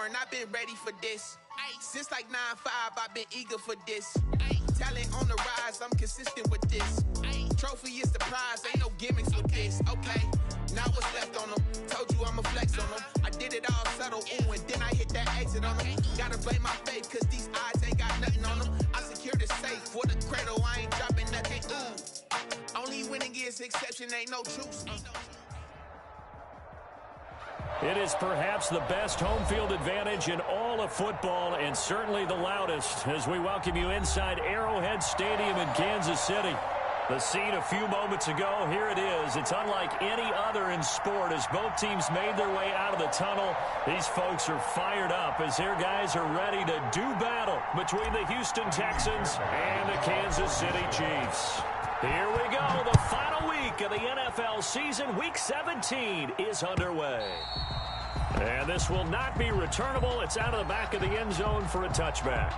born, I've been ready for this. Since like 9-5, I've been eager for this. Talent on the rise, I'm consistent with this. Trophy is the prize, ain't no gimmicks with this. Okay, now what's left on them? Told you I'ma flex on them. I did it all subtle, ooh, and then I hit that exit on them. Gotta blame my faith, cause these eyes ain't got nothing on them. I secured the safe for the cradle, I ain't dropping nothing, ooh. Only winning is exception, ain't no truce. It is perhaps the best home field advantage in all of football, and certainly the loudest, as we welcome you inside Arrowhead Stadium in Kansas City. The scene a few moments ago, here it is. It's unlike any other in sport as both teams made their way out of the tunnel. These folks are fired up as their guys are ready to do battle between the Houston Texans and the Kansas City Chiefs. Here we go. The final week of the NFL season, Week 17, is underway. And this will not be returnable. It's out of the back of the end zone for a touchback.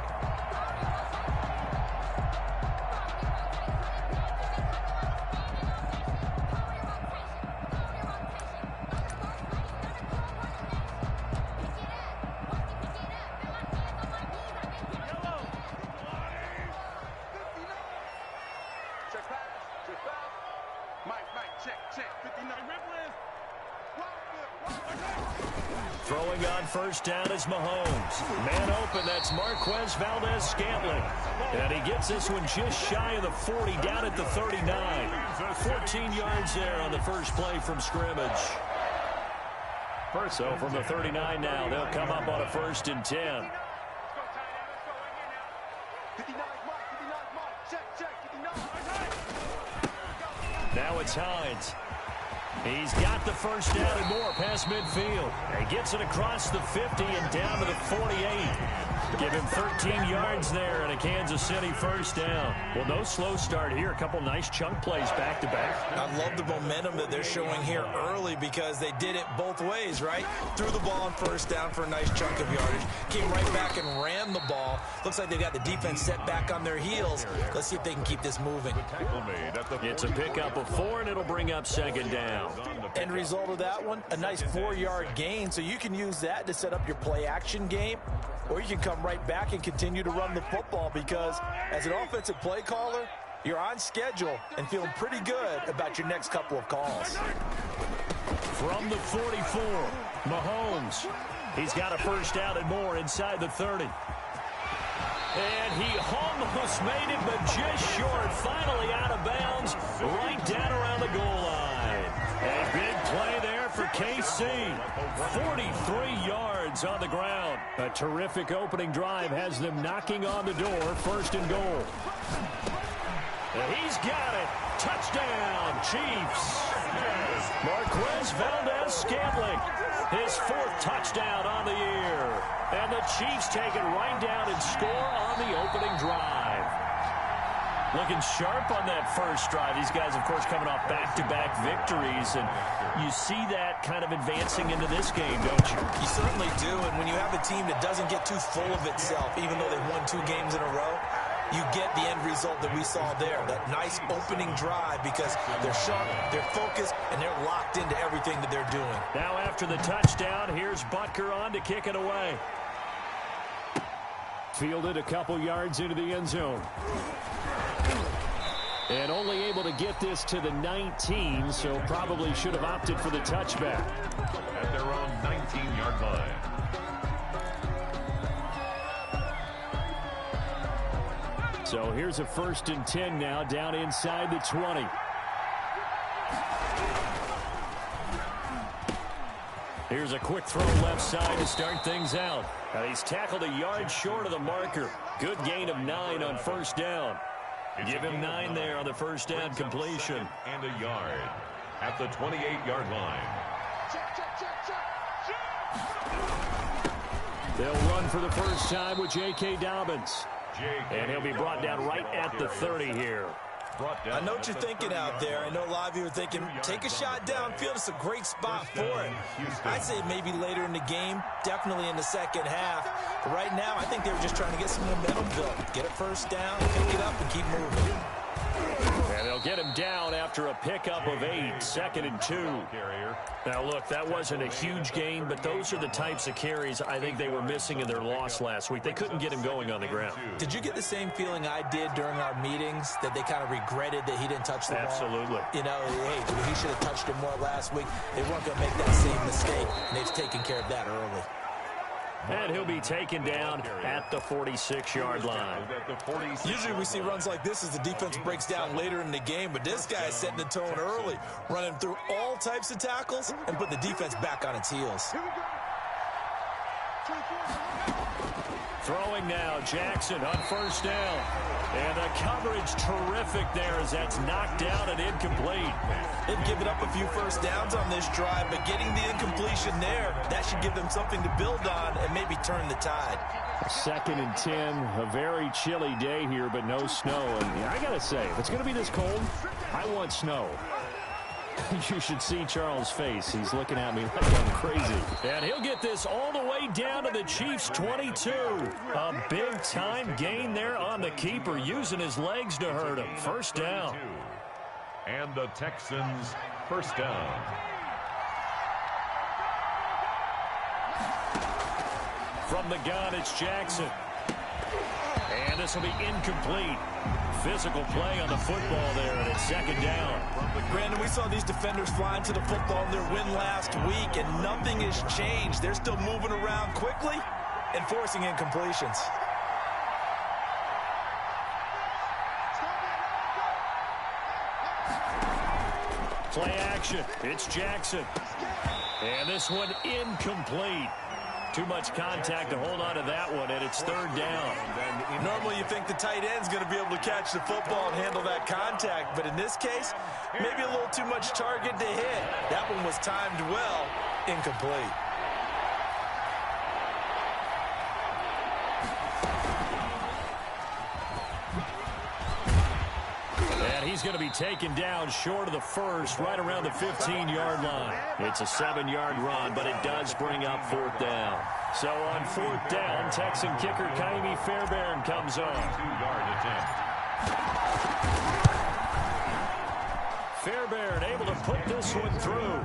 Throwing on first down is Mahomes. Man open, that's Marquez Valdez-Scantling. And he gets this one just shy of the 40, down at the 39. 14 yards there on the first play from scrimmage. So from the 39 now, they'll come up on a 1st and 10. Now it's Hines. He's got the first down and more past midfield. He gets it across the 50 and down to the 48. Give him 13 yards there and a Kansas City first down. Well, no slow start here. A couple nice chunk plays back-to-back. I love the momentum that they're showing here early because they did it both ways, right? Threw the ball on first down for a nice chunk of yardage. Came right back and ran the ball. Looks like they've got the defense set back on their heels. Let's see if they can keep this moving. It's a pickup of 4, and it'll bring up 2nd down. End result of that one, a nice 4-yard gain, so you can use that to set up your play-action game, or you can come right back and continue to run the football because as an offensive play caller, you're on schedule and feeling pretty good about your next couple of calls. From the 44, Mahomes. He's got a first down and more inside the 30. And he almost made it, but just short. Finally out of bounds, right down around the goal line. A big play there for KC. 43 yards on the ground. A terrific opening drive has them knocking on the door. 1st and goal. He's got it. Touchdown, Chiefs. Marquez Valdez-Scantling. His 4th touchdown on the year. And the Chiefs take it right down and score on the opening drive. Looking sharp on that first drive. These guys, of course, coming off back-to-back victories. And you see that kind of advancing into this game, don't you? You certainly do. And when you have a team that doesn't get too full of itself, even though they've won 2 games in a row, you get the end result that we saw there. That nice opening drive because they're sharp, they're focused, and they're locked into everything that they're doing. Now after the touchdown, here's Butker on to kick it away. Fielded a couple yards into the end zone. And only able to get this to the 19, so probably should have opted for the touchback. At their own 19-yard line. So here's a 1st and 10 now, down inside the 20. Here's a quick throw left side to start things out. He's tackled a yard short of the marker. Good gain of 9 on 1st down. Give him 9 there on the 1st down completion. And a yard at the 28-yard line. They'll run for the first time with J.K. Dobbins. And he'll be brought down right at the 30 here. I know what you're thinking out there. I know a lot of you are thinking, take a shot downfield. It's a great spot for it. I'd say maybe later in the game, definitely in the second half. But right now, I think they were just trying to get some momentum built. Get a first down, pick it up, and keep moving. And they'll get him down after a pickup of 8, 2nd and 2. Now, look, that wasn't a huge gain, but those are the types of carries I think they were missing in their loss last week. They couldn't get him going on the ground. Did you get the same feeling I did during our meetings, that they kind of regretted that he didn't touch the ball? Absolutely. You know, hey, he should have touched it more last week. They weren't going to make that same mistake, and they've taken care of that early. And he'll be taken down at the 46-yard line. Usually we see runs like this as the defense breaks down later in the game, but this guy is setting the tone early, running through all types of tackles and putting the defense back on its heels. Throwing now, Jackson on first down. And the coverage terrific there as that's knocked down and incomplete. They've given up a few first downs on this drive, but getting the incompletion there, that should give them something to build on and maybe turn the tide. 2nd and 10, a very chilly day here, but no snow. And I got to say, if it's going to be this cold, I want snow. You should see Charles' face. He's looking at me like I'm crazy. And he'll get this all the way down to the Chiefs' 22. A big-time gain there on the keeper, using his legs to hurt him. First down. And the Texans, first down. From the gun, it's Jackson. And this will be incomplete. Physical play on the football there, and it's 2nd down. Brandon, we saw these defenders flying to the football in their win last week, and nothing has changed. They're still moving around quickly and forcing incompletions. Play action. It's Jackson. And this one incomplete. Too much contact to hold on to that one, and it's 3rd down. Normally you think the tight end's going to be able to catch the football and handle that contact, but in this case, maybe a little too much target to hit. That one was timed well, incomplete. And he's going to be taken down short of the first, right around the 15-yard line. It's a 7-yard run, but it does bring up 4th down. So on 4th down, Texan kicker Kaimi Fairbairn comes on. 2-yard attempt. Fairbairn able to put this one through.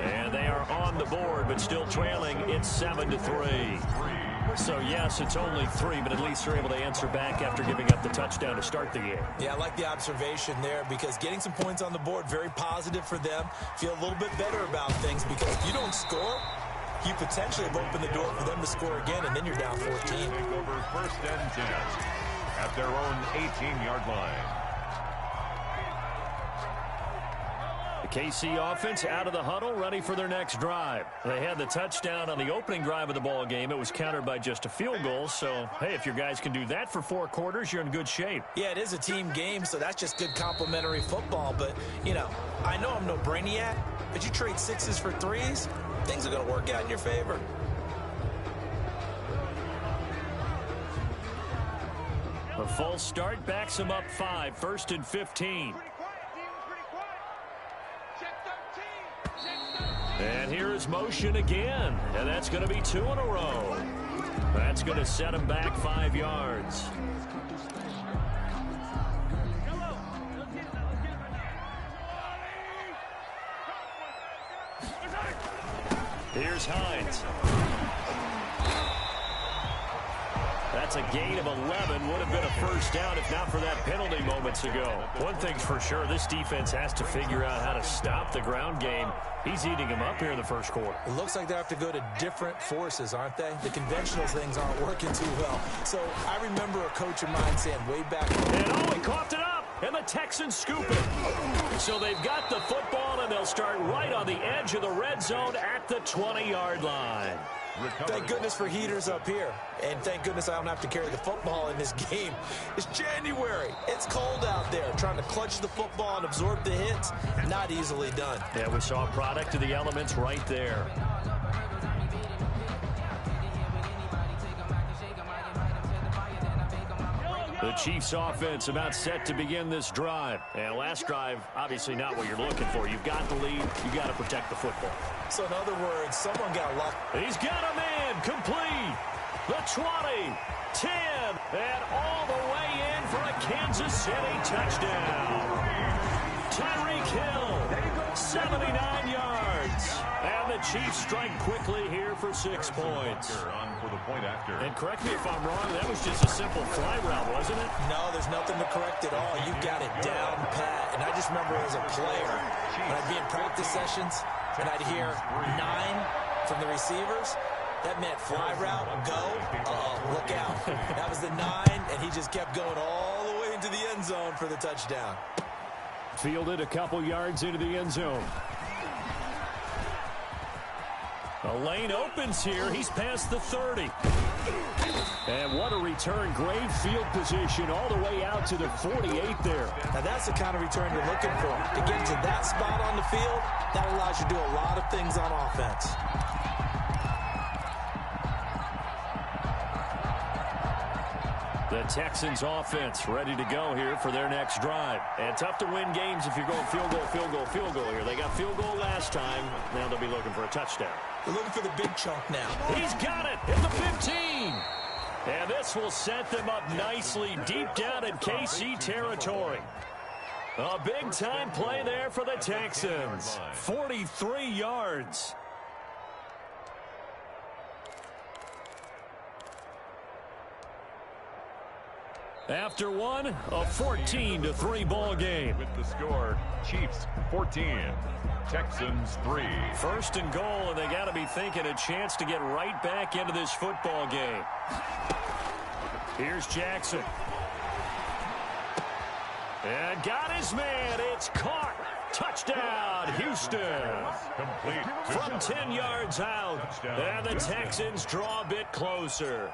And they are on the board, but still trailing. It's 7-3. So, yes, it's only 3, but at least they're able to answer back after giving up the touchdown to start the game. Yeah, I like the observation there because getting some points on the board, very positive for them. Feel a little bit better about things because if you don't score, you potentially have opened the door for them to score again, and then you're down 14. Take over 1st and 10 at their own 18-yard line. The KC offense out of the huddle, ready for their next drive. They had the touchdown on the opening drive of the ball game. It was countered by just a field goal. So, hey, if your guys can do that for 4 quarters, you're in good shape. Yeah, it is a team game, so that's just good complimentary football. But, you know, I know I'm no brainiac, but you trade 6s for 3s, things are going to work out in your favor. A false start backs them up 5, 1st and 15. And here is motion again, and that's going to be 2 in a row. That's going to set him back 5 yards. Here's Hines. That's a gain of 11. Would have been a first down if not for that penalty moments ago. One thing's for sure, this defense has to figure out how to stop the ground game. He's eating them up here in the first quarter. It looks like they have to go to different forces, aren't they? The conventional things aren't working too well. So I remember a coach of mine saying way back. And he coughed it up, and the Texans scoop it. So they've got the football, and they'll start right on the edge of the red zone at the 20-yard line. Thank goodness for heaters up here. And thank goodness I don't have to carry the football in this game. It's January. It's cold out there. Trying to clutch the football and absorb the hits, not easily done. Yeah, we saw a product of the elements right there. The Chiefs offense about set to begin this drive. And last drive, obviously not what you're looking for. You've got the lead. You've got to protect the football. So in other words, someone got lucky. He's got a man complete. The 20, 10, and all the way in for a Kansas City touchdown. Tyreek Hill, 79 yards. And the Chiefs strike quickly here for 6 points. And correct me if I'm wrong, that was just a simple fly route, wasn't it? No, there's nothing to correct at all. You got it down pat. And I just remember as a player, when I'd be in practice sessions, and I'd hear 9 from the receivers, that meant fly route, go, look out. That was the 9, and he just kept going all the way into the end zone for the touchdown. Fielded a couple yards into the end zone. The lane opens here. He's past the 30. And what a return. Great field position all the way out to the 48 there. Now that's the kind of return you're looking for. To get to that spot on the field, that allows you to do a lot of things on offense. The Texans offense ready to go here for their next drive. And tough to win games if you're going field goal, field goal, field goal here. They got field goal last time. Now they'll be looking for a touchdown. They're looking for the big chunk now. He's got it at the 15. And this will set them up nicely deep down in KC territory. A big-time play there for the Texans. 43 yards. After one, a 14-3 ball game. With the score, Chiefs 14, Texans 3. First and goal, and they got to be thinking a chance to get right back into this football game. Here's Jackson. And got his man. It's caught. Touchdown, Houston. Complete From 10 yards out. And the Texans draw a bit closer.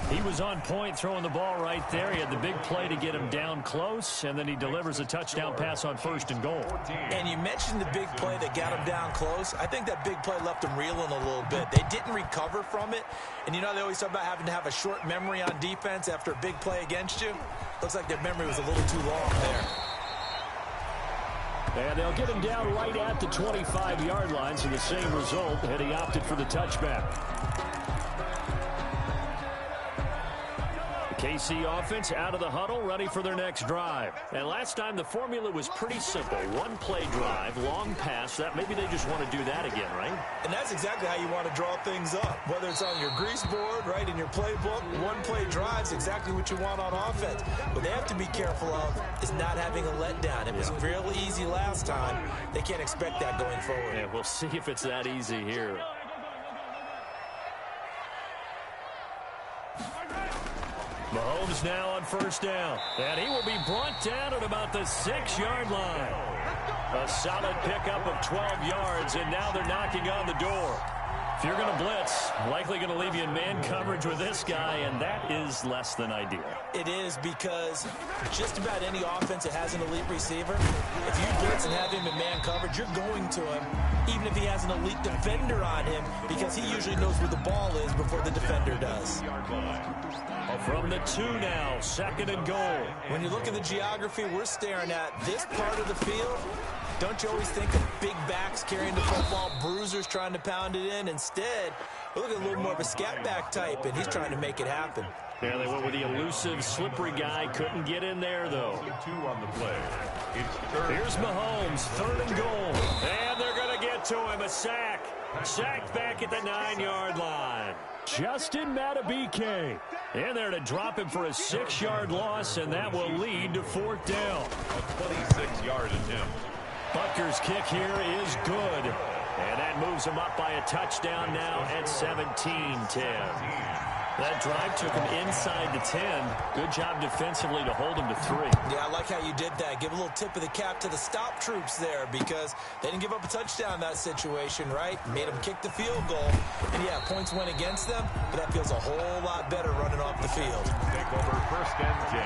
He was on point throwing the ball right there. He had the big play to get him down close, and then he delivers a touchdown pass on first and goal. And you mentioned the big play that got him down close. I think that big play left him reeling a little bit. They didn't recover from it. And you know they always talk about having to have a short memory on defense after a big play against you. Looks like their memory was a little too long there. And they'll get him down right at the 25-yard line, so the same result, and he opted for the touchback. KC offense out of the huddle, ready for their next drive. And last time the formula was pretty simple. One play drive, long pass. That maybe they just want to do that again, right? And that's exactly how you want to draw things up. Whether it's on your grease board, right, in your playbook, one play drive is exactly what you want on offense. What they have to be careful of is not having a letdown. It was real easy last time. They can't expect that going forward. Yeah, we'll see if it's that easy here. Mahomes now on first down. And he will be brought down at about the 6-yard line. A solid pickup of 12 yards, and now they're knocking on the door. If you're going to blitz, likely going to leave you in man coverage with this guy, and that is less than ideal. It is, because just about any offense that has an elite receiver, if you blitz and have him in man coverage, you're going to him, even if he has an elite defender on him, because he usually knows where the ball is before the defender does. From the 2 now, second and goal. When you look at the geography we're staring at, this part of the field, don't you always think of big backs carrying the football, bruisers trying to pound it in? Instead, we look at a little more of a scat back type, and he's trying to make it happen. Yeah, they went with the elusive, slippery guy. Couldn't get in there, though. 2 on the play. Here's Mahomes, third and goal. And they're going to get to him, a sack. Sacked back at the 9-yard line. Justin Matabike in there to drop him for a 6-yard loss, and that will lead to 4th down. A 26-yard attempt. Butker's kick here is good. And that moves him up by a touchdown now at 17-10. That drive took him inside the 10. Good job defensively to hold him to 3. Yeah, I like how you did that. Give a little tip of the cap to the stop troops there, because they didn't give up a touchdown in that situation, right? Made them kick the field goal. And, yeah, points went against them, but that feels a whole lot better running off the field. Take over first and 10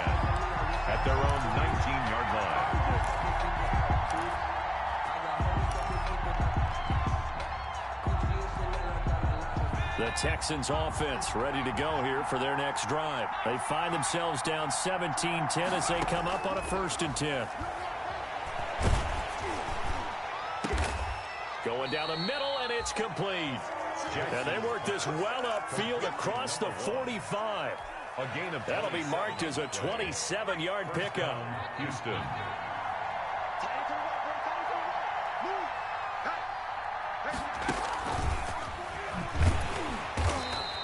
at their own 19-yard line. The Texans offense ready to go here for their next drive. They find themselves down 17-10 as they come up on a 1st and 10. Going down the middle, and it's complete. And they work this well upfield across the 45. A gain of That'll be marked as a 27-yard pickup. Houston.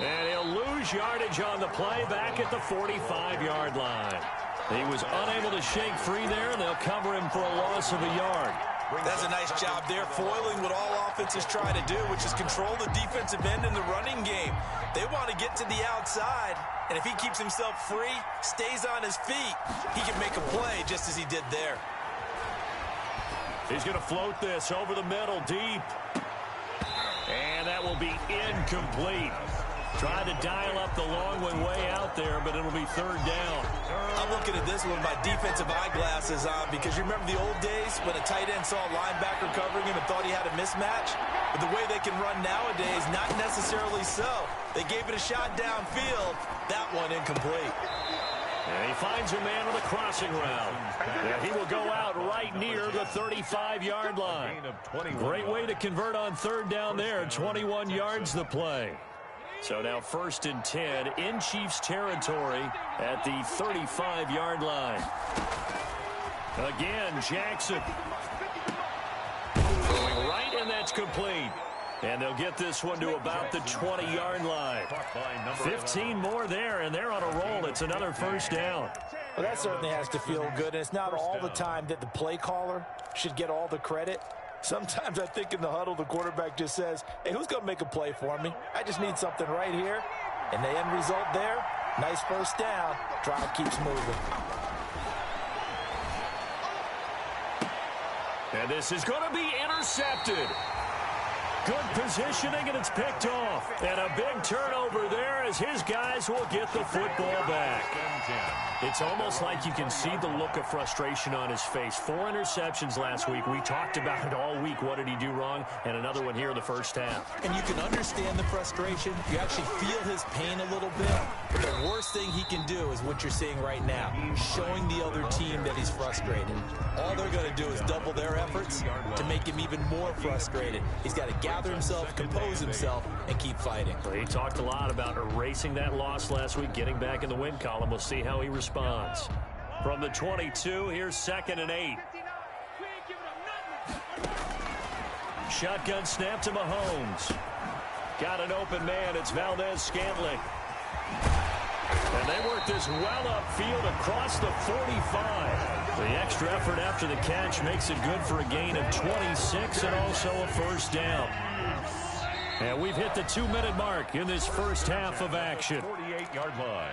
And he'll lose yardage on the play back at the 45-yard line. He was unable to shake free there, and they'll cover him for a loss of a yard. That's a nice job there, foiling what all offenses try to do, which is control the defensive end in the running game. They want to get to the outside, and if he keeps himself free, stays on his feet, he can make a play just as he did there. He's going to float this over the middle, deep. And that will be incomplete. Tried to dial up the long one way out there, but it'll be third down. I'm looking at this with my defensive eyeglasses on because you remember the old days when a tight end saw a linebacker covering him and thought he had a mismatch? But the way they can run nowadays, not necessarily so. They gave it a shot downfield. That one incomplete. And he finds a man with a crossing route. And he will go out right near the 35-yard line. Great way to convert on third down there. 21 yards the play. So now 1st and 10 in Chiefs territory at the 35-yard line. Again, Jackson. Going right, and that's complete. And they'll get this one to about the 20-yard line. 15 more there, and they're on a roll. It's another first down. Well, that certainly has to feel good, and it's not all the time that the play caller should get all the credit. Sometimes I think in the huddle, the quarterback just says, hey, who's going to make a play for me? I just need something right here. And the end result there, nice first down. Drive keeps moving. And this is going to be intercepted. Good positioning, and it's picked off. And a big turnover there as his guys will get the football back. It's almost like you can see the look of frustration on his face. 4 interceptions last week. We talked about it all week. What did he do wrong? And another one here in the first half. And you can understand the frustration. You actually feel his pain a little bit. But the worst thing he can do is what you're seeing right now, showing the other team that he's frustrated. All they're going to do is double their efforts to make him even more frustrated. He's got to gather himself, compose himself, and keep fighting. He talked a lot about erasing that loss last week, getting back in the win column. We'll see how he responds. From the 22, here's 2nd and 8. Shotgun snap to Mahomes. Got an open man. It's Valdez-Scantling. And they work this well upfield across the 45. The extra effort after the catch makes it good for a gain of 26 and also a first down. And we've hit the 2-minute mark in this first half of action. 48-yard line.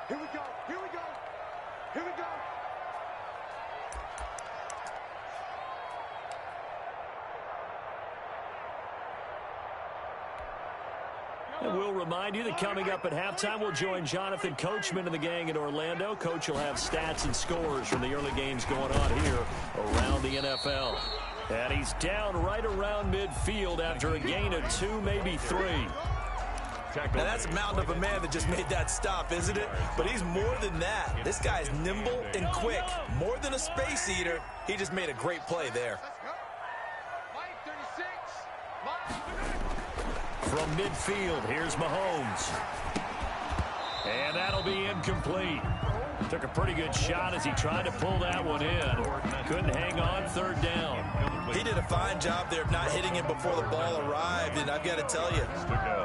Here we go. Here we go. Here we go. And we'll remind you that coming up at halftime, we'll join Jonathan Coachman and the gang in Orlando. Coach will have stats and scores from the early games going on here around the NFL. And he's down right around midfield after a gain of 2, maybe 3. Now that's a mountain of a man that just made that stop, isn't it? But he's more than that. This guy's nimble and quick. More than a space eater, he just made a great play there. From midfield, here's Mahomes. And that'll be incomplete. Took a pretty good shot as he tried to pull that one in. Couldn't hang on, third down. He did a fine job there of not hitting him before the ball arrived, and I've got to tell you,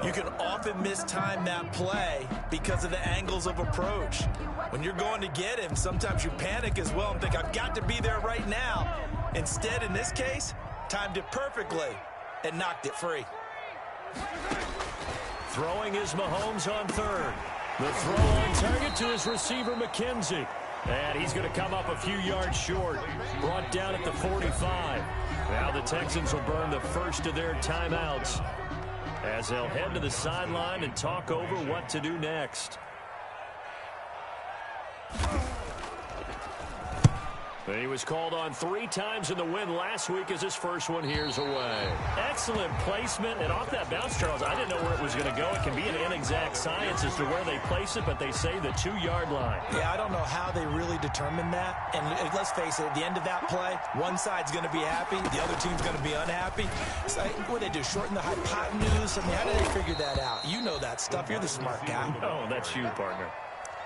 you can often mistime that play because of the angles of approach. When you're going to get him, sometimes you panic as well and think, I've got to be there right now. Instead, in this case, timed it perfectly and knocked it free. Throwing is Mahomes on third. The throw on target to his receiver, McKenzie. And he's going to come up a few yards short. Brought down at the 45. Now the Texans will burn the first of their timeouts as they'll head to the sideline and talk over what to do next. He was called on 3 times in the win last week as his first one here's away. Excellent placement, and off that bounce, Charles, I didn't know where it was going to go. It can be an inexact science as to where they place it, but they say the 2-yard line. Yeah, I don't know how they really determine that. And let's face it, at the end of that play, one side's going to be happy, the other team's going to be unhappy. So what do they do, shorten the hypotenuse? I mean, how do they figure that out? You know that stuff. You're the smart guy. Oh, that's you, partner.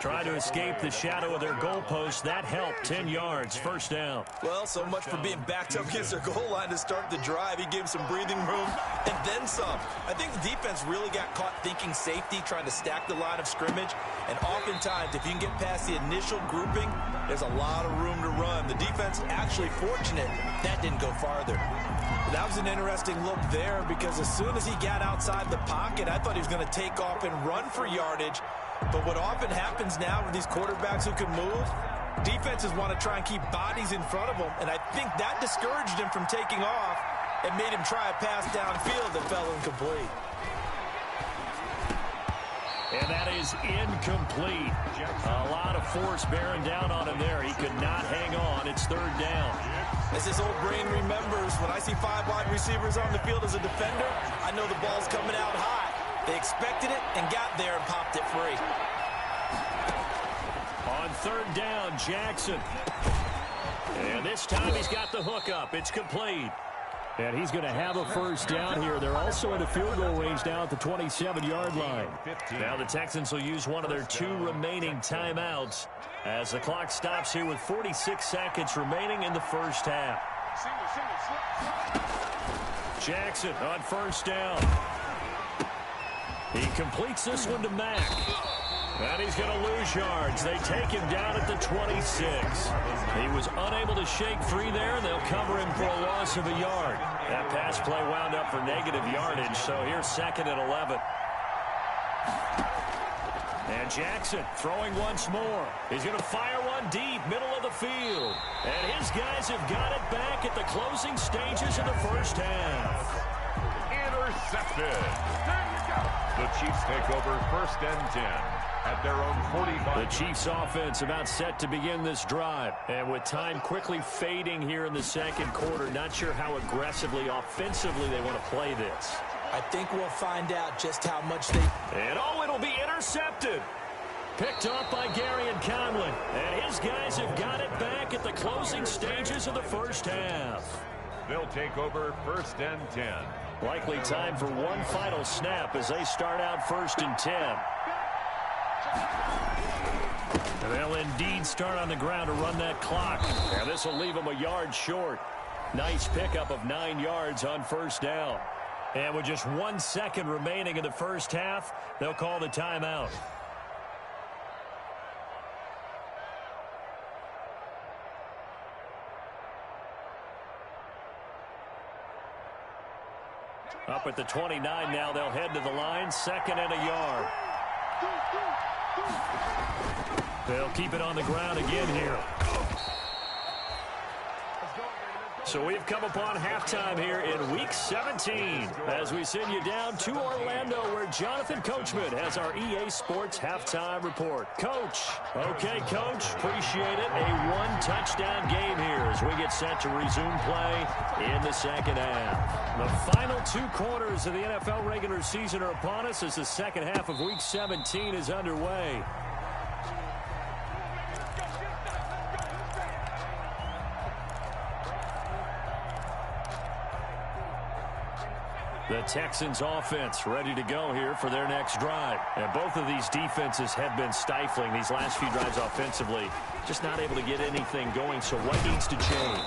Trying to escape the shadow of their goalpost. That helped. 10 yards, first down. Well, so much for being backed up against their goal line to start the drive. He gave some breathing room and then some. I think the defense really got caught thinking safety, trying to stack the line of scrimmage. And oftentimes, if you can get past the initial grouping, there's a lot of room to run. The defense actually fortunate that didn't go farther. But that was an interesting look there because as soon as he got outside the pocket, I thought he was going to take off and run for yardage. But what often happens now with these quarterbacks who can move, defenses want to try and keep bodies in front of them, and I think that discouraged him from taking off and made him try a pass downfield that fell incomplete. And that is incomplete. A lot of force bearing down on him there. He could not hang on. It's third down. As this old brain remembers, when I see 5 wide receivers on the field as a defender, I know the ball's coming out high. They expected it and got there and popped it free. On third down, Jackson. And this time he's got the hook up. It's complete. And he's going to have a first down here. They're also in a field goal range now at the 27-yard line. Now the Texans will use one of their 2 remaining timeouts as the clock stops here with 46 seconds remaining in the first half. Jackson on first down. He completes this one to Mack. And he's going to lose yards. They take him down at the 26. He was unable to shake free there, and they'll cover him for a loss of a yard. That pass play wound up for negative yardage, so here's 2nd and 11. And Jackson throwing once more. He's going to fire one deep, middle of the field. And his guys have got it back at the closing stages of the first half. Intercepted. The Chiefs take over 1st and 10 at their own 45. The Chiefs offense about set to begin this drive. And with time quickly fading here in the second quarter, not sure how aggressively, offensively they want to play this. I think we'll find out just how much they... And it'll be intercepted. Picked off by Gary and Conlon. And his guys have got it back at the closing stages of the first half. They'll take over 1st and 10. Likely time for one final snap as they start out 1st and 10. And they'll indeed start on the ground to run that clock. And this will leave them a yard short. Nice pickup of 9 yards on first down. And with just 1 second remaining in the first half, they'll call the timeout. Up at the 29 now, they'll head to the line. 2nd and a yard. They'll keep it on the ground again here. So we've come upon halftime here in Week 17 as we send you down to Orlando where Jonathan Coachman has our EA Sports Halftime Report. Coach. Okay, Coach. Appreciate it. A 1-touchdown game here as we get set to resume play in the second half. The final 2 quarters of the NFL regular season are upon us as the second half of Week 17 is underway. The Texans offense ready to go here for their next drive. And both of these defenses have been stifling these last few drives offensively. Just not able to get anything going, so what needs to change?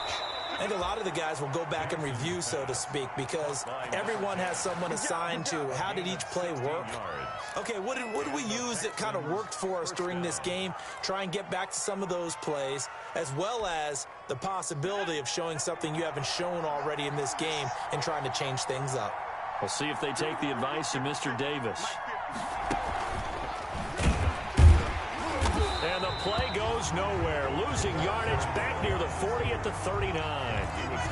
I think a lot of the guys will go back and review, so to speak, because everyone has someone assigned to how did each play work. Okay, what did we use that kind of worked for us during this game? Try and get back to some of those plays, as well as the possibility of showing something you haven't shown already in this game and trying to change things up. We'll see if they take the advice of Mr. Davis. And the play goes nowhere. Losing yardage back near the 40 at the 39.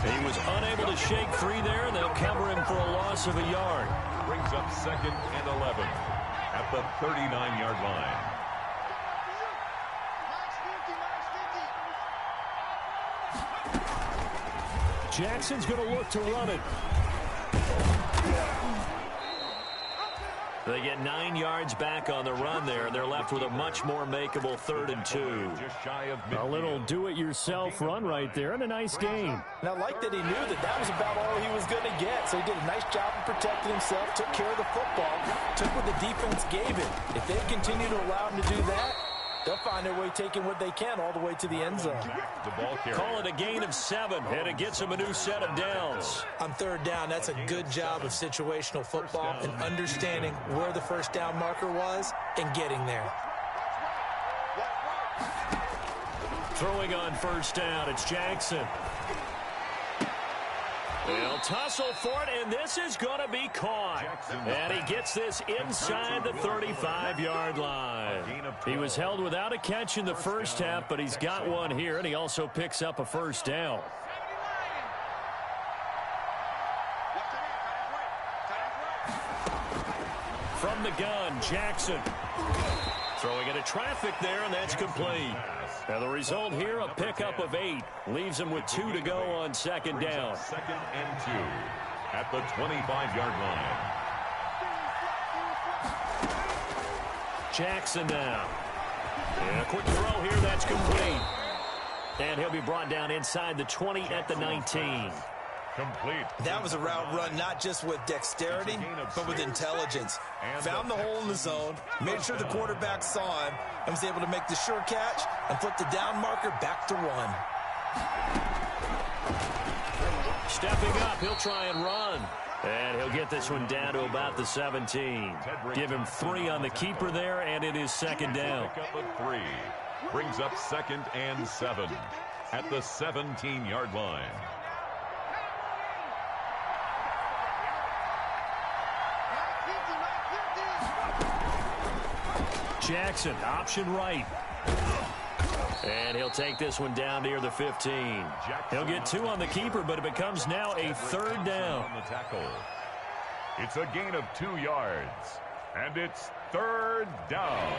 He was unable to shake free there, and they'll cover him for a loss of a yard. Brings up 2nd and 11 at the 39-yard line. Jackson's going to look to run it. They get 9 yards back on the run there, and they're left with a much more makeable 3rd and 2. A little do-it-yourself run right there, and a nice game. And I like that he knew that was about all he was going to get. So he did a nice job of protecting himself, took care of the football, took what the defense gave him. If they continue to allow him to do that, they'll find their way taking what they can all the way to the end zone. The ball carrier. Call it a gain of 7, and it gets them a new set of downs. On third down, that's a good job of situational football and understanding where the first down marker was and getting there. Throwing on first down, it's Jackson. They'll tussle for it, and this is going to be caught. And he gets this inside the 35-yard line. He was held without a catch in the first half, but he's got one here, and he also picks up a first down. From the gun, Jackson. Throwing into traffic there, and that's complete. Now the result here, a pickup of 8. Leaves him with 2 to go on second down. Second and 2 at the 25-yard line. Jackson now. And a quick throw here, that's complete. And he'll be brought down inside the 20 at the 19. Complete. That was a route run not just with dexterity, but with intelligence. Found the hole in the zone, made sure the quarterback saw him, and was able to make the sure catch and flip the down marker back to 1. Stepping up, he'll try and run. And he'll get this one down to about the 17. Give him 3 on the keeper there, and it is second down. Pickup of 3 brings up second and 7 at the 17-yard line. Jackson, option right. And he'll take this one down near the 15. He'll get 2 on the keeper, but it becomes now a third down. On the tackle. It's a gain of 2 yards, and it's third down.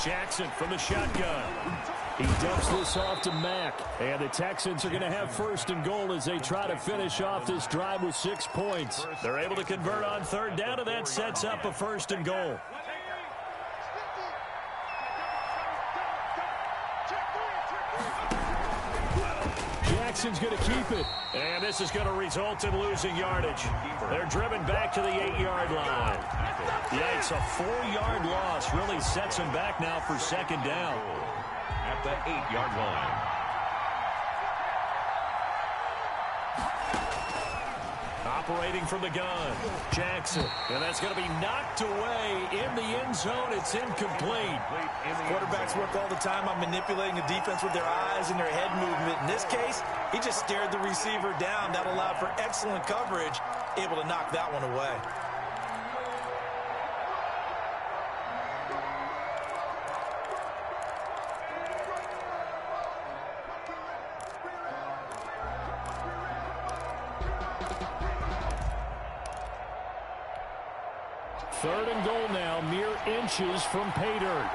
Jackson from the shotgun. He dumps this off to Mack. And the Texans are going to have first and goal as they try to finish off this drive with 6 points. They're able to convert on third down, and that sets up a first and goal. Jackson's going to keep it. And this is going to result in losing yardage. They're driven back to the 8-yard line. Yikes, a 4-yard loss really sets them back now for second down. At the 8-yard line. Operating from the gun, Jackson. And that's going to be knocked away in the end zone. It's incomplete. Quarterbacks work all the time on manipulating the defense with their eyes and their head movement. In this case, he just stared the receiver down. That allowed for excellent coverage, able to knock that one away. Third and goal now, mere inches from pay dirt.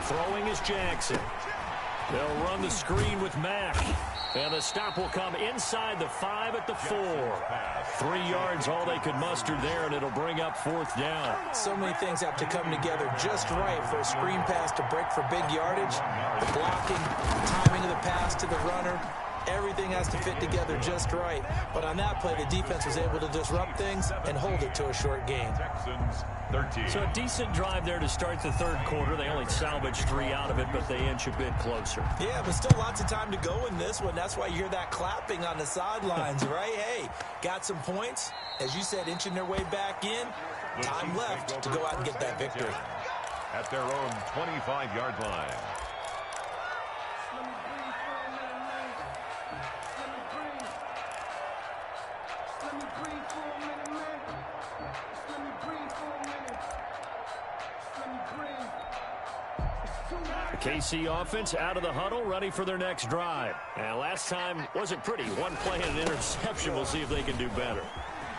Throwing is Jackson. They'll run the screen with Mack. And the stop will come inside the 5 at the 4. 3 yards, all they could muster there, and it'll bring up fourth down. So many things have to come together just right for a screen pass to break for big yardage. The blocking, the timing of the pass to the runner. Everything has to fit together just right. But on that play, the defense was able to disrupt things and hold it to a short gain. Texans 13. So a decent drive there to start the third quarter. They only salvaged 3 out of it, but they inch a bit closer. Yeah, but still lots of time to go in this one. That's why you hear that clapping on the sidelines, right? Hey, got some points. As you said, inching their way back in. Time left to go out and get that victory. At their own 25-yard line. KC offense out of the huddle, ready for their next drive. And last time wasn't pretty. 1 play and an interception. We'll see if they can do better.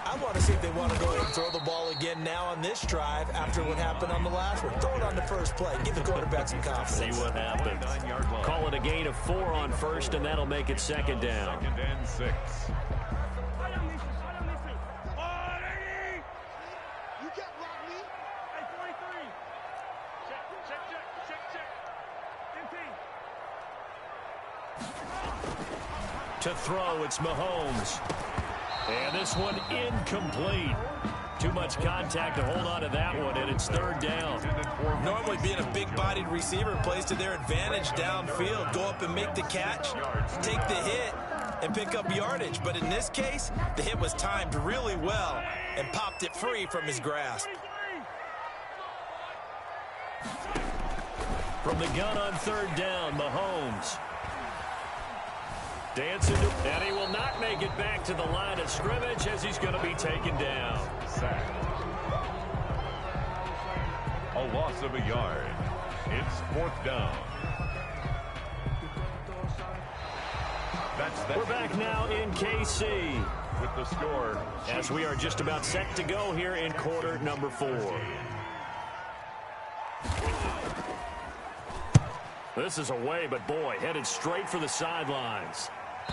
I want to see if they want to go and throw the ball again now on this drive after what happened on the last one. Throw it on the first play. Give the quarterback some confidence. See what happens. Call it a gain of 4 on first, and that'll make it second down. Second and 6. To throw, it's Mahomes. And this one incomplete. Too much contact to hold on to that one, and it's third down. Normally being a big-bodied receiver plays to their advantage downfield. Go up and make the catch, take the hit, and pick up yardage. But in this case, the hit was timed really well and popped it free from his grasp. From the gun on third down, Mahomes. Dancing, and he will not make it back to the line of scrimmage as he's going to be taken down. Sack. A loss of a yard. It's fourth down. We're back now in KC. With the score. As we are just about set to go here in quarter number 4. This is away, but boy, headed straight for the sidelines.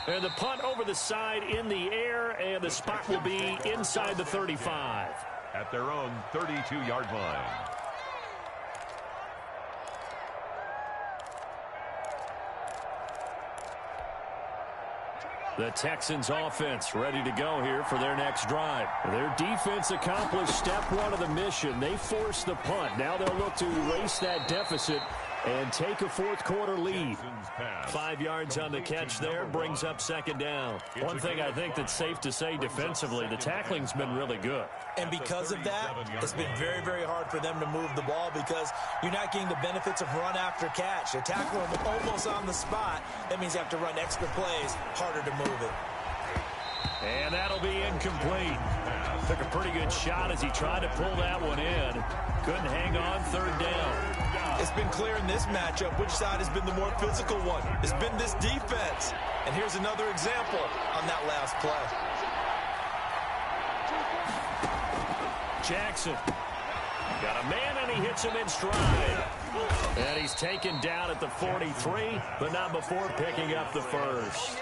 And the punt over the side in the air, and the spot will be inside the 35. At their own 32-yard line. The Texans offense ready to go here for their next drive. Their defense accomplished step 1 of the mission. They forced the punt. Now they'll look to erase that deficit and take a fourth quarter lead. 5 yards on the catch there, brings up second down. One thing I think that's safe to say defensively, the tackling's been really good. And because of that, it's been very, very hard for them to move the ball because you're not getting the benefits of run after catch. They tackle them almost on the spot. That means you have to run extra plays, harder to move it. And that'll be incomplete. Took a pretty good shot as he tried to pull that one in. Couldn't hang on, third down. It's been clear in this matchup which side has been the more physical one. It's been this defense. And here's another example on that last play. Jackson. Got a man, and he hits him in stride. And he's taken down at the 43, but not before picking up the first.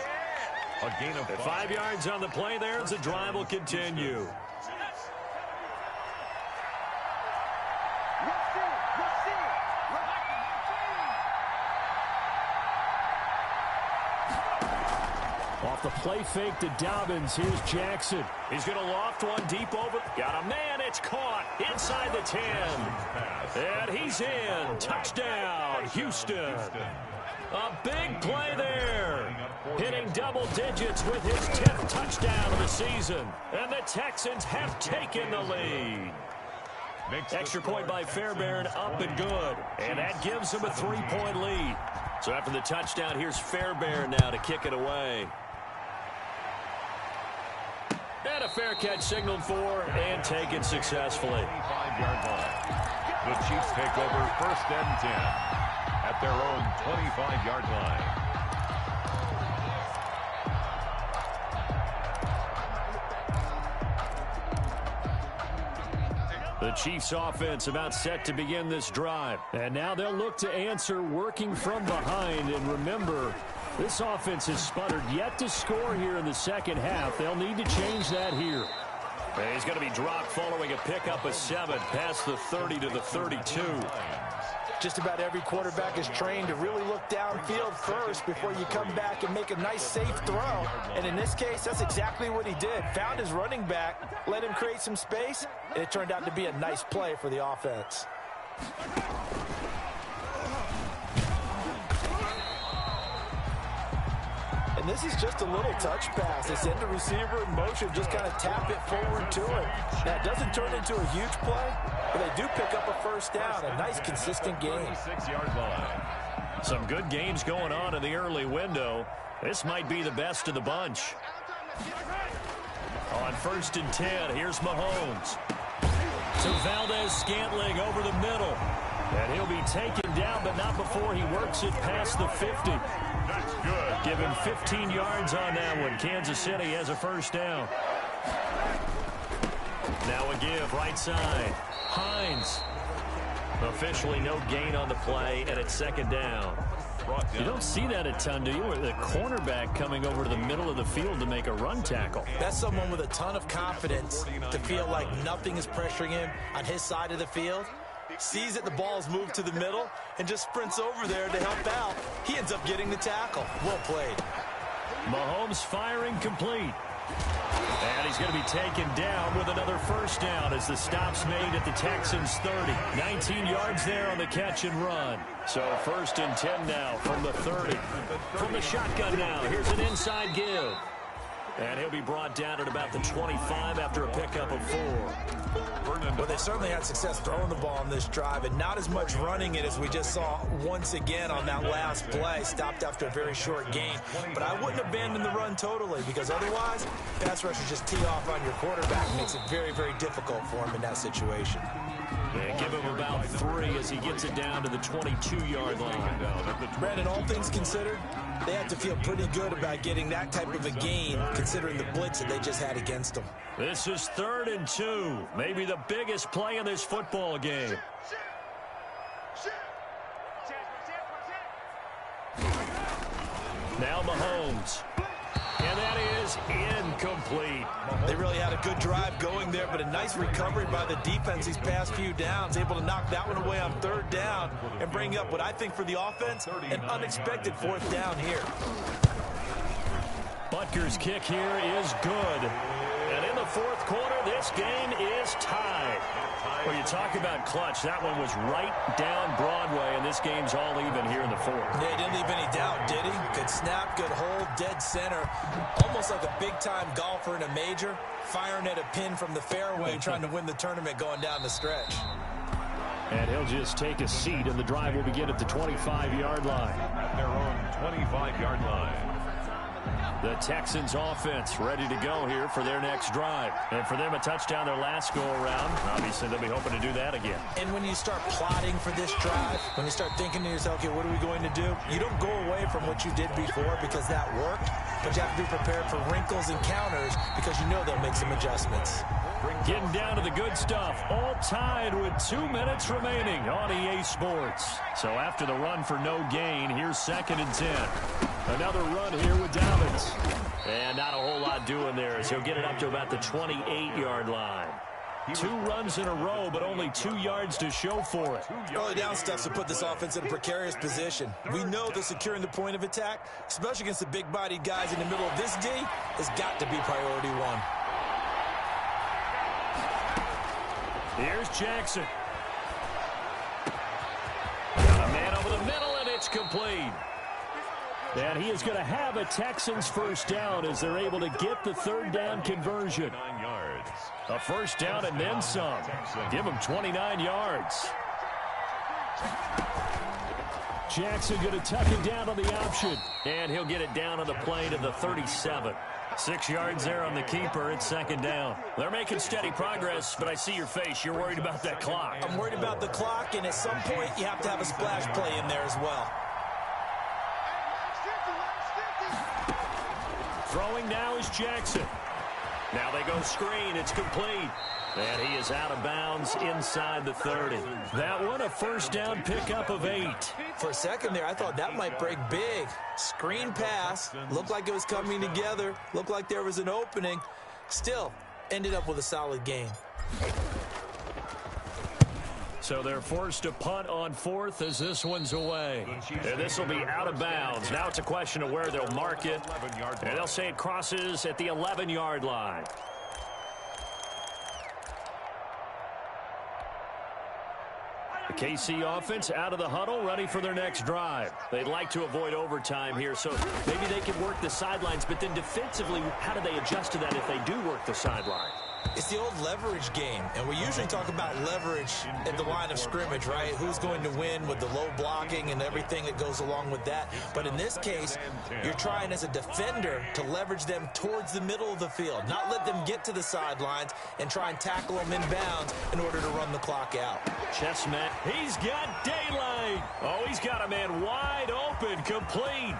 A gain of 5 yards on the play there as the drive will continue. Off the play fake to Dobbins, here's Jackson. He's going to loft one deep over. Got a man, it's caught inside the 10. And he's in. Touchdown, Houston. A big play there. Hitting double digits with his 10th touchdown of the season. And the Texans have taken the lead. Extra point by Fairbairn, up and good. And that gives them a 3-point lead. So after the touchdown, here's Fairbairn now to kick it away. And a fair catch signaled for and taken successfully. 25-yard line. The Chiefs take over first and 10 at their own 25-yard line. The Chiefs offense about set to begin this drive. And now they'll look to answer working from behind. And remember, this offense has sputtered yet to score here in the second half. They'll need to change that here. And he's going to be dropped following a pickup of 7 past the 30 to the 32. Just about every quarterback is trained to really look downfield first before you come back and make a nice, safe throw. And in this case, that's exactly what he did. Found his running back, let him create some space, and it turned out to be a nice play for the offense. And this is just a little touch pass. They send the receiver in motion, just kind of tap it forward to him. Now, it doesn't turn into a huge play, but they do pick up a first down. A nice, consistent game. 26-yard line. Some good games going on in the early window. This might be the best of the bunch. On first and 10, here's Mahomes. To Valdez-Scantling over the middle. And he'll be taken down, but not before he works it past the 50. That's good. Give him 15 yards on that one. Kansas City has a first down. Now a give, right side. Hines. Officially no gain on the play, and it's second down. You don't see that a ton, do you? The cornerback coming over to the middle of the field to make a run tackle. That's someone with a ton of confidence to feel like nothing is pressuring him on his side of the field. Sees that the ball's moved to the middle and just sprints over there to help out. He ends up getting the tackle. Well played. Mahomes firing complete. And he's going to be taken down with another first down as the stop's made at the Texans' 30. 19 yards there on the catch and run. So 1st and 10 now from the 30. From the shotgun now, here's an inside give. And he'll be brought down at about the 25 after a pickup of 4. Well, they certainly had success throwing the ball on this drive, and not as much running it as we just saw once again on that last play. Stopped after a very short gain. But I wouldn't abandon the run totally, because otherwise, pass rushers just tee off on your quarterback. Makes it very, very difficult for him in that situation. And give him about 3 as he gets it down to the 22-yard line. Brandon, all things considered, they have to feel pretty good about getting that type of a gain, considering the blitz that they just had against them. This is 3rd and 2, maybe the biggest play in this football game. Now Mahomes. And that is incomplete. They really had a good drive going there, but a nice recovery by the defense these past few downs, able to knock that one away on 3rd down and bring up what I think for the offense, an unexpected 4th down here. Butker's kick here is good. And in the 4th quarter, this game is tied. Well, you talk about clutch. That one was right down Broadway, and this game's all even here in the 4th. Yeah, he didn't leave any doubt, did he? Good snap, good hold, dead center. Almost like a big-time golfer in a major, firing at a pin from the fairway, trying to win the tournament going down the stretch. And he'll just take a seat, and the drive will begin at the 25-yard line. At their own 25-yard line. The Texans offense ready to go here for their next drive. And for them, a touchdown their last go-around. Obviously, they'll be hoping to do that again. And when you start plotting for this drive, when you start thinking to yourself, okay, what are we going to do? You don't go away from what you did before because that worked, but you have to be prepared for wrinkles and counters because you know they'll make some adjustments. Getting down to the good stuff. All tied with 2 minutes remaining on EA Sports. So after the run for no gain, here's 2nd and 10. Another run here with Dallas. And not a whole lot doing there as he'll get it up to about the 28-yard line. 2 runs in a row, but only 2 yards to show for it. Early down stuff to put this offense in a precarious position. We know that securing the point of attack, especially against the big-bodied guys in the middle of this D, has got to be priority 1. Here's Jackson. Got a man over the middle, and it's complete. And he is going to have a Texans first down as they're able to get the 3rd down conversion. 9 yards. A first down and then some. Give him 29 yards. Jackson going to tuck it down on the option. And he'll get it down on the play to the 37. 6 yards there on the keeper. It's 2nd down. They're making steady progress, but I see your face. You're worried about that clock. I'm worried about the clock, and at some point, you have to have a splash play in there as well. Throwing now is Jackson. Now they go screen. It's complete. And he is out of bounds inside the 30. That one, a first down pickup of 8. For a second there, I thought that might break big. Screen pass. Looked like it was coming together. Looked like there was an opening. Still, ended up with a solid gain. So they're forced to punt on 4th as this one's away. And this will be out of bounds. Now it's a question of where they'll mark it. And they'll say it crosses at the 11-yard line. The KC offense out of the huddle, ready for their next drive. They'd like to avoid overtime here, so maybe they can work the sidelines, but then defensively, how do they adjust to that if they do work the sideline? It's the old leverage game, and we usually talk about leverage at the line of scrimmage, right? Who's going to win with the low blocking and everything that goes along with that. But in this case, you're trying as a defender to leverage them towards the middle of the field, not let them get to the sidelines and try and tackle them inbounds in order to run the clock out. Chessman, he's got daylight. Oh, he's got a man wide open, complete.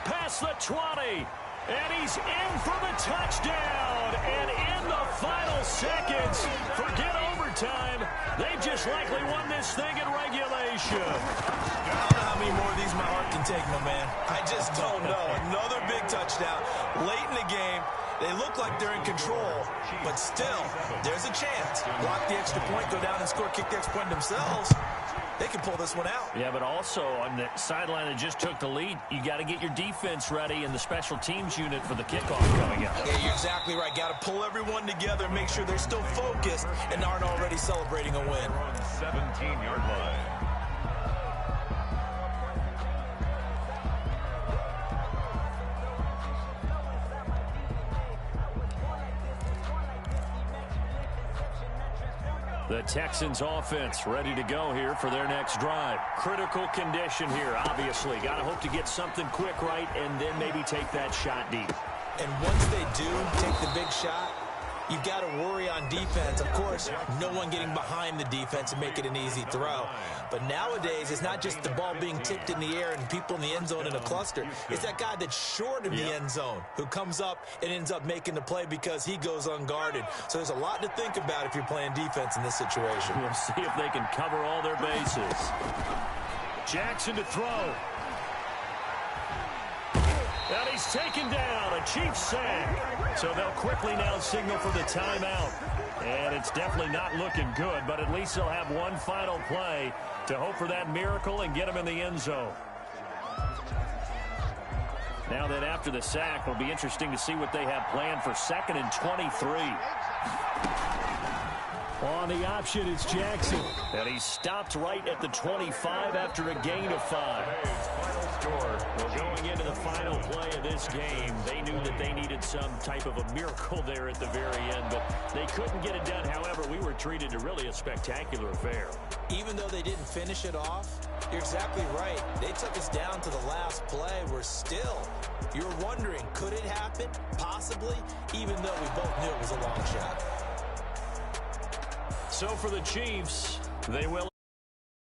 Past the 20. And he's in for the touchdown. And in the final seconds, forget overtime. They just likely won this thing in regulation. I don't know how many more of these my heart can take, my man. I just don't know. Another big touchdown. Late in the game, they look like they're in control, but still, there's a chance. Block the extra point, go down and score, kick the extra point themselves. they can pull this one out. Yeah, but also on the sideline that just took the lead, you got to get your defense ready and the special teams unit for the kickoff coming up. Yeah, you're exactly right. Got to pull everyone together and make sure they're still focused and aren't already celebrating a win. 17-yard line. The Texans offense ready to go here for their next drive. Critical condition here, obviously. Got to hope to get something quick right and then maybe take that shot deep. And once they do take the big shot, you've got to worry on defense. Of course, no one getting behind the defense and make it an easy throw. But nowadays, it's not just the ball being tipped in the air and people in the end zone in a cluster. It's that guy that's short of the end zone who comes up and ends up making the play because he goes unguarded. So there's a lot to think about if you're playing defense in this situation. We'll see if they can cover all their bases. Jackson to throw. And he's taken down, a Chiefs sack. So they'll quickly now signal for the timeout. And it's definitely not looking good, but at least they'll have one final play to hope for that miracle and get him in the end zone. Now that after the sack, it'll be interesting to see what they have planned for 2nd and 23. On the option, it's Jackson. And he stopped right at the 25 after a gain of 5. Well, going into the final play of this game, they knew that they needed some type of a miracle there at the very end, but they couldn't get it done. However, we were treated to really a spectacular affair. Even though they didn't finish it off, you're exactly right. They took us down to the last play. We're still, you're wondering, could it happen? Possibly, even though we both knew it was a long shot. So for the Chiefs, they will